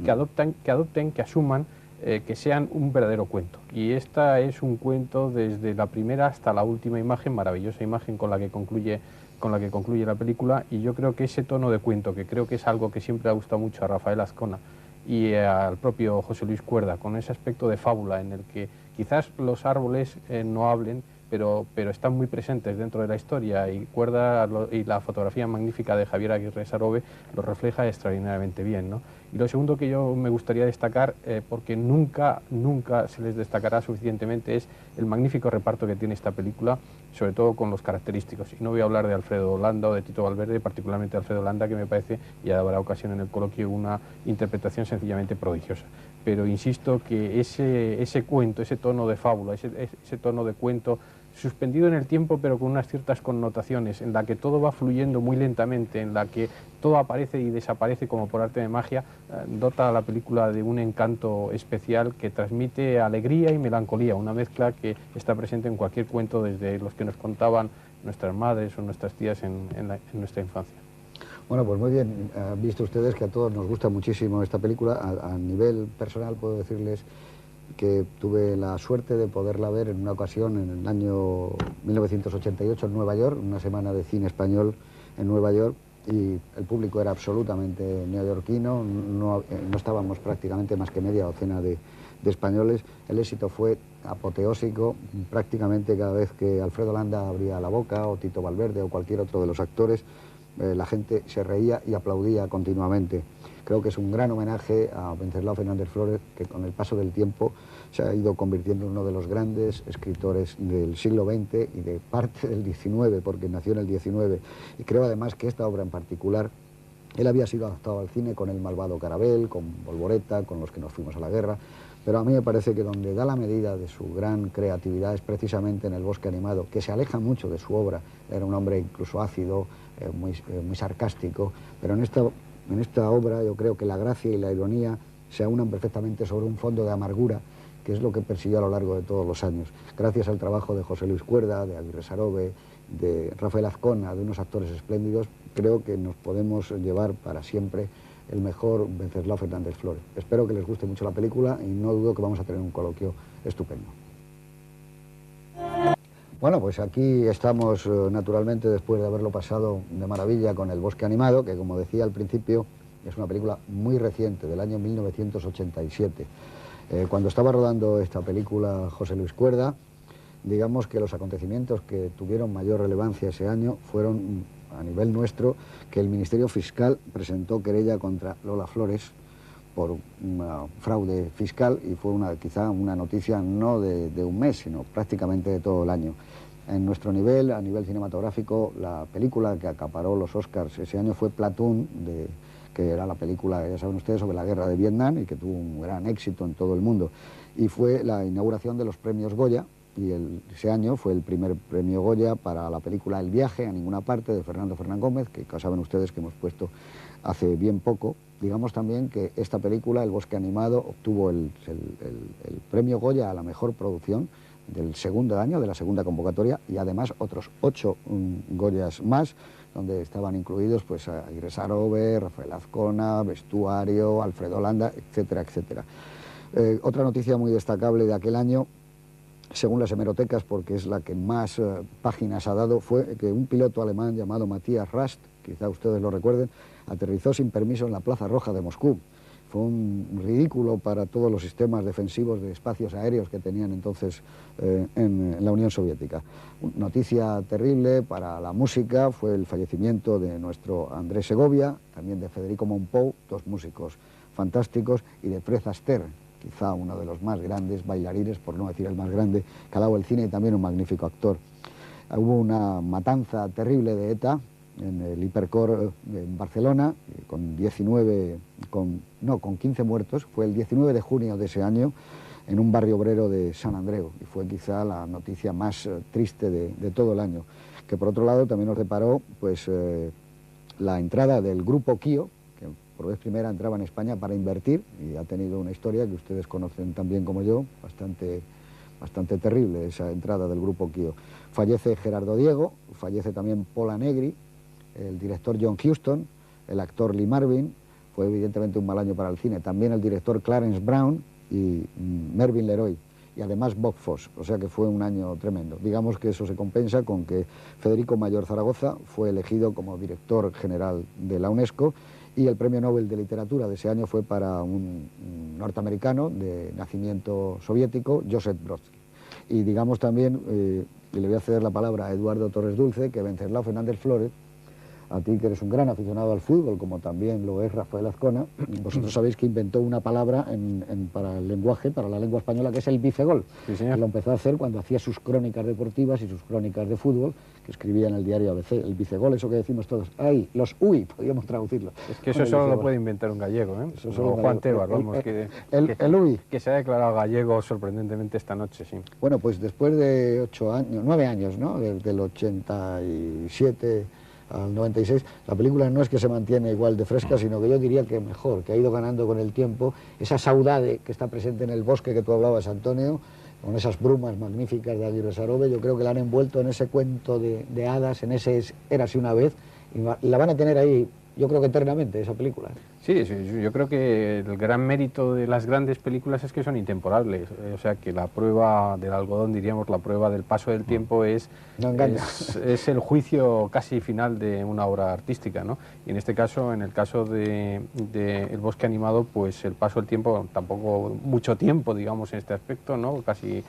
que asuman que sean un verdadero cuento. Y esta es un cuento desde la primera hasta la última imagen, maravillosa imagen con la que concluye la película, y yo creo que ese tono de cuento, que creo que es algo que siempre ha gustado mucho a Rafael Azcona y al propio José Luis Cuerda, con ese aspecto de fábula en el que quizás los árboles no hablen, pero están muy presentes dentro de la historia, y Cuerda y la fotografía magnífica de Javier Aguirre Sarobe lo refleja extraordinariamente bien, ¿no? Y lo segundo que yo me gustaría destacar, porque nunca se les destacará suficientemente, es el magnífico reparto que tiene esta película, sobre todo con los característicos. Y no voy a hablar de Alfredo Landa o de Tito Valverde, particularmente de Alfredo Landa, que me parece, y habrá ocasión en el coloquio, una interpretación sencillamente prodigiosa. Pero insisto que ese cuento, ese tono de fábula, ese tono de cuento suspendido en el tiempo, pero con unas ciertas connotaciones, en la que todo va fluyendo muy lentamente, en la que todo aparece y desaparece como por arte de magia, dota a la película de un encanto especial que transmite alegría y melancolía, una mezcla que está presente en cualquier cuento, desde los que nos contaban nuestras madres o nuestras tías en nuestra infancia. Bueno, pues muy bien, han visto ustedes que a todos nos gusta muchísimo esta película. A nivel personal puedo decirles que tuve la suerte de poderla ver en una ocasión en el año 1988 en Nueva York, una semana de cine español en Nueva York, y el público era absolutamente neoyorquino, no estábamos prácticamente más que media docena de españoles. El éxito fue apoteósico, prácticamente cada vez que Alfredo Landa abría la boca, o Tito Valverde o cualquier otro de los actores, la gente se reía y aplaudía continuamente. Creo que es un gran homenaje a Wenceslao Fernández Flórez, que con el paso del tiempo se ha ido convirtiendo en uno de los grandes escritores del siglo XX y de parte del XIX, porque nació en el XIX. Y creo además que esta obra en particular, él había sido adaptado al cine con El malvado Carabel, con Volvoreta, con Los que nos fuimos a la guerra, pero a mí me parece que donde da la medida de su gran creatividad es precisamente en El bosque animado, que se aleja mucho de su obra. Era un hombre incluso ácido, muy sarcástico, pero en esta obra yo creo que la gracia y la ironía se aunan perfectamente sobre un fondo de amargura, que es lo que persiguió a lo largo de todos los años. Gracias al trabajo de José Luis Cuerda, de Aguirre Sarobe, de Rafael Azcona, de unos actores espléndidos, creo que nos podemos llevar para siempre el mejor Wenceslao Fernández Flórez. Espero que les guste mucho la película y no dudo que vamos a tener un coloquio estupendo. Bueno, pues aquí estamos naturalmente después de haberlo pasado de maravilla con El bosque animado, que como decía al principio es una película muy reciente, del año 1987. Cuando estaba rodando esta película José Luis Cuerda, digamos que los acontecimientos que tuvieron mayor relevancia ese año fueron, a nivel nuestro, que el Ministerio Fiscal presentó querella contra Lola Flores por una fraude fiscal, y fue quizá una noticia no de un mes, sino prácticamente de todo el año. En nuestro nivel, a nivel cinematográfico, la película que acaparó los Oscars ese año fue Platoon, que era la película, ya saben ustedes, sobre la guerra de Vietnam, y que tuvo un gran éxito en todo el mundo. Y fue la inauguración de los premios Goya, y ese año fue el primer premio Goya para la película El viaje a ninguna parte, de Fernando Fernán Gómez, que saben ustedes que hemos puesto hace bien poco. Digamos también que esta película, El bosque animado, obtuvo el premio Goya a la mejor producción del segundo año, de la segunda convocatoria, y además otros 8 Goyas más, donde estaban incluidos pues Aguirre Sarobe, Rafael Azcona, vestuario, Alfredo Landa, etcétera, etcétera. Otra noticia muy destacable de aquel año, según las hemerotecas, porque es la que más páginas ha dado, fue que un piloto alemán llamado Matthias Rast, quizá ustedes lo recuerden, aterrizó sin permiso en la Plaza Roja de Moscú. Fue un ridículo para todos los sistemas defensivos de espacios aéreos que tenían entonces en la Unión Soviética. Noticia terrible para la música fue el fallecimiento de nuestro Andrés Segovia, también de Federico Mompou, 2 músicos fantásticos, y de Fred Astaire, quizá uno de los más grandes bailarines, por no decir el más grande, que ha dado el cine, y también un magnífico actor. Hubo una matanza terrible de ETA en el Hipercor en Barcelona, con 15 muertos. Fue el 19 de junio de ese año, en un barrio obrero de San Andreu, y fue quizá la noticia más triste de todo el año. Que por otro lado también nos deparó pues, la entrada del Grupo Kio, que por vez primera entraba en España para invertir, y ha tenido una historia que ustedes conocen tan bien como yo, bastante terrible, esa entrada del Grupo Kio. Fallece Gerardo Diego, fallece también Pola Negri, el director John Huston, el actor Lee Marvin, fue evidentemente un mal año para el cine. También el director Clarence Brown y Mervyn LeRoy, y además Bob Fosse, o sea que fue un año tremendo. Digamos que eso se compensa con que Federico Mayor Zaragoza fue elegido como director general de la UNESCO, y el premio Nobel de Literatura de ese año fue para un norteamericano de nacimiento soviético, Joseph Brodsky. Y digamos también, y le voy a ceder la palabra a Eduardo Torres Dulce, que Venceslao Fernández Flórez, a ti que eres un gran aficionado al fútbol, como también lo es Rafael Azcona, vosotros sabéis que inventó una palabra para el lenguaje, para la lengua española, que es el bicegol. Sí, señor. Lo empezó a hacer cuando hacía sus crónicas deportivas y sus crónicas de fútbol, que escribía en el diario ABC. El bicegol, eso que decimos todos, ¡ay! Los UI, podríamos traducirlo. Es que eso solo lo puede inventar un gallego, ¿eh? Eso solo o Juan Tebas, vamos, el UI. Que se ha declarado gallego sorprendentemente esta noche, sí. Bueno, pues después de 9 años, ¿no? Desde el 87 al 96, la película no es que se mantiene igual de fresca, sino que yo diría que mejor, que ha ido ganando con el tiempo esa saudade que está presente en el bosque que tú hablabas, Antonio, con esas brumas magníficas de Aguirre Sarobe. Yo creo que la han envuelto en ese cuento de hadas, en ese Érase una vez, y la van a tener ahí, yo creo que eternamente, esa película. Sí, yo creo que el gran mérito de las grandes películas es que son intemporales, o sea que la prueba del algodón, diríamos, la prueba del paso del tiempo es el juicio casi final de una obra artística, ¿no? Y en este caso, en el caso de El bosque animado, pues el paso del tiempo, tampoco mucho tiempo, digamos, en este aspecto, ¿no? Casi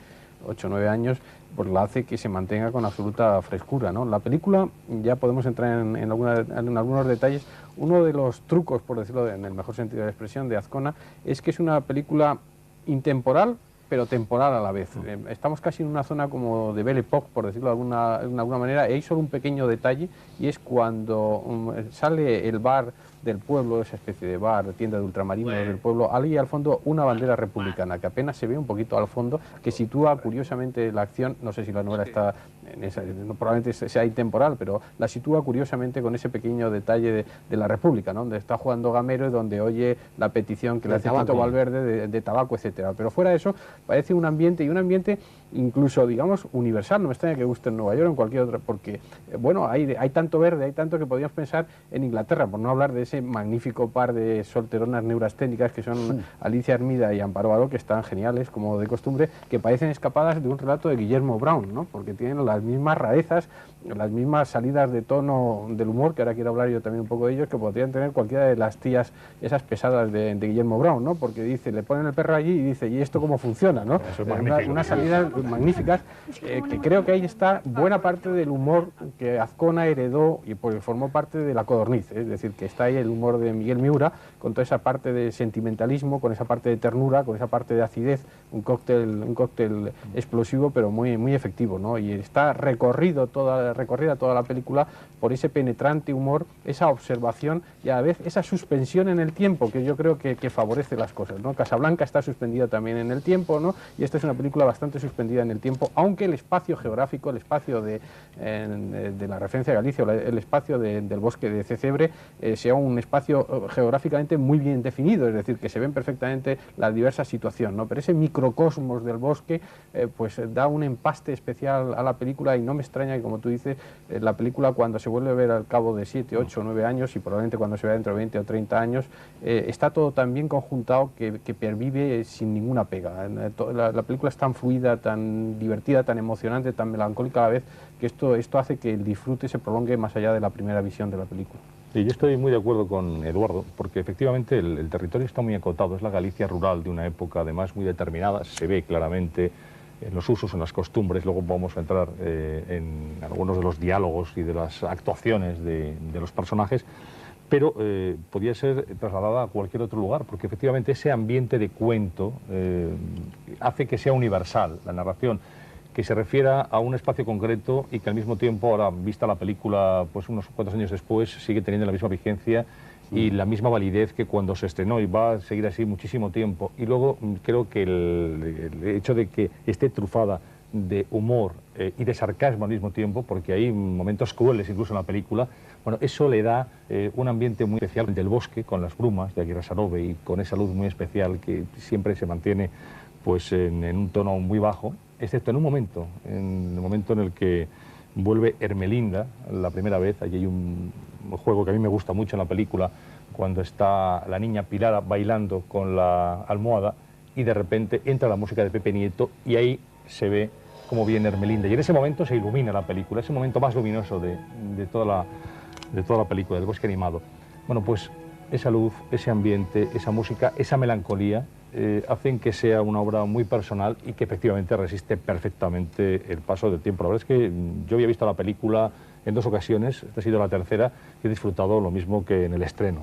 8 o 9 años, pues la hace que se mantenga con absoluta frescura, ¿no? La película, ya podemos entrar en algunos detalles. Uno de los trucos, por decirlo en el mejor sentido de la expresión, de Azcona, es que es una película intemporal, pero temporal a la vez. Estamos casi en una zona como de Belle Époque, por decirlo de alguna manera, y hay solo un pequeño detalle, y es cuando sale el bar del pueblo, esa especie de bar, tienda de ultramarinos del pueblo, hay al fondo una bandera republicana, que apenas se ve un poquito al fondo, que sitúa curiosamente la acción, no sé si la novela está, probablemente sea intemporal, pero la sitúa curiosamente con ese pequeño detalle de la República, ¿no? Donde está jugando Gamero y donde oye la petición que le hace Tito Valverde de tabaco, etcétera. Pero fuera de eso, parece un ambiente incluso, digamos, universal. No me extraña que guste en Nueva York o en cualquier otra, porque, bueno, hay tanto verde, hay tanto que podríamos pensar en Inglaterra, por no hablar de ese magnífico par de solteronas neurasténicas que son Alicia Hermida y Amparo Baró, que están geniales, como de costumbre, que parecen escapadas de un relato de Guillermo Brown, ¿no? Porque tienen las mismas rarezas, las mismas salidas de tono del humor, que ahora quiero hablar yo también un poco de ellos, que podrían tener cualquiera de las tías esas pesadas de Guillermo Brown, ¿no? Porque dice, le ponen el perro allí y dice, ¿y esto cómo funciona, no? Unas salidas magníficas, que creo que ahí está buena parte del humor que Azcona heredó y pues formó parte de La Codorniz, es decir, que está ahí el humor de Miguel Miura, con toda esa parte de sentimentalismo, con esa parte de ternura, con esa parte de acidez, un cóctel explosivo, pero muy efectivo, ¿no? Y está recorrida toda la película por ese penetrante humor, esa observación y a la vez esa suspensión en el tiempo, que yo creo que favorece las cosas, ¿no? Casablanca está suspendida también en el tiempo, ¿no? Y esta es una película bastante suspendida en el tiempo, aunque el espacio geográfico, el espacio de la referencia a Galicia, el espacio del bosque de Cecebre, sea un espacio geográficamente muy bien definido, es decir, que se ven perfectamente la diversa situación, ¿no? Pero ese microcosmos del bosque pues da un empaste especial a la película, y no me extraña que, como tú dices, la película cuando se vuelve a ver al cabo de 7, 8, 9 años, y probablemente cuando se vea dentro de 20 o 30 años, está todo tan bien conjuntado que pervive sin ninguna pega. La película es tan fluida, tan divertida, tan emocionante, tan melancólica a la vez, que esto hace que el disfrute se prolongue más allá de la primera visión de la película. Sí, yo estoy muy de acuerdo con Eduardo, porque efectivamente el territorio está muy acotado, es la Galicia rural de una época además muy determinada, se ve claramente en los usos, en las costumbres. Luego vamos a entrar en algunos de los diálogos y de las actuaciones de los personajes, pero podía ser trasladada a cualquier otro lugar, porque efectivamente ese ambiente de cuento hace que sea universal la narración, que se refiera a un espacio concreto y que al mismo tiempo, ahora vista la película pues unos cuantos años después, sigue teniendo la misma vigencia y la misma validez que cuando se estrenó, y va a seguir así muchísimo tiempo. Y luego creo que el hecho de que esté trufada de humor y de sarcasmo al mismo tiempo, porque hay momentos crueles incluso en la película, bueno, eso le da un ambiente muy especial del bosque, con las brumas de Aguirre Sarobe y con esa luz muy especial que siempre se mantiene pues en un tono muy bajo, excepto en el momento en el que vuelve Ermelinda la primera vez. Allí hay un juego que a mí me gusta mucho en la película, cuando está la niña Pilar bailando con la almohada y de repente entra la música de Pepe Nieto y ahí se ve cómo viene Ermelinda. Y en ese momento se ilumina la película, ese momento más luminoso de toda la película, del bosque animado. Bueno, pues esa luz, ese ambiente, esa música, esa melancolía hacen que sea una obra muy personal y que efectivamente resiste perfectamente el paso del tiempo. La verdad es que yo había visto la película en 2 ocasiones, esta ha sido la tercera, y he disfrutado lo mismo que en el estreno.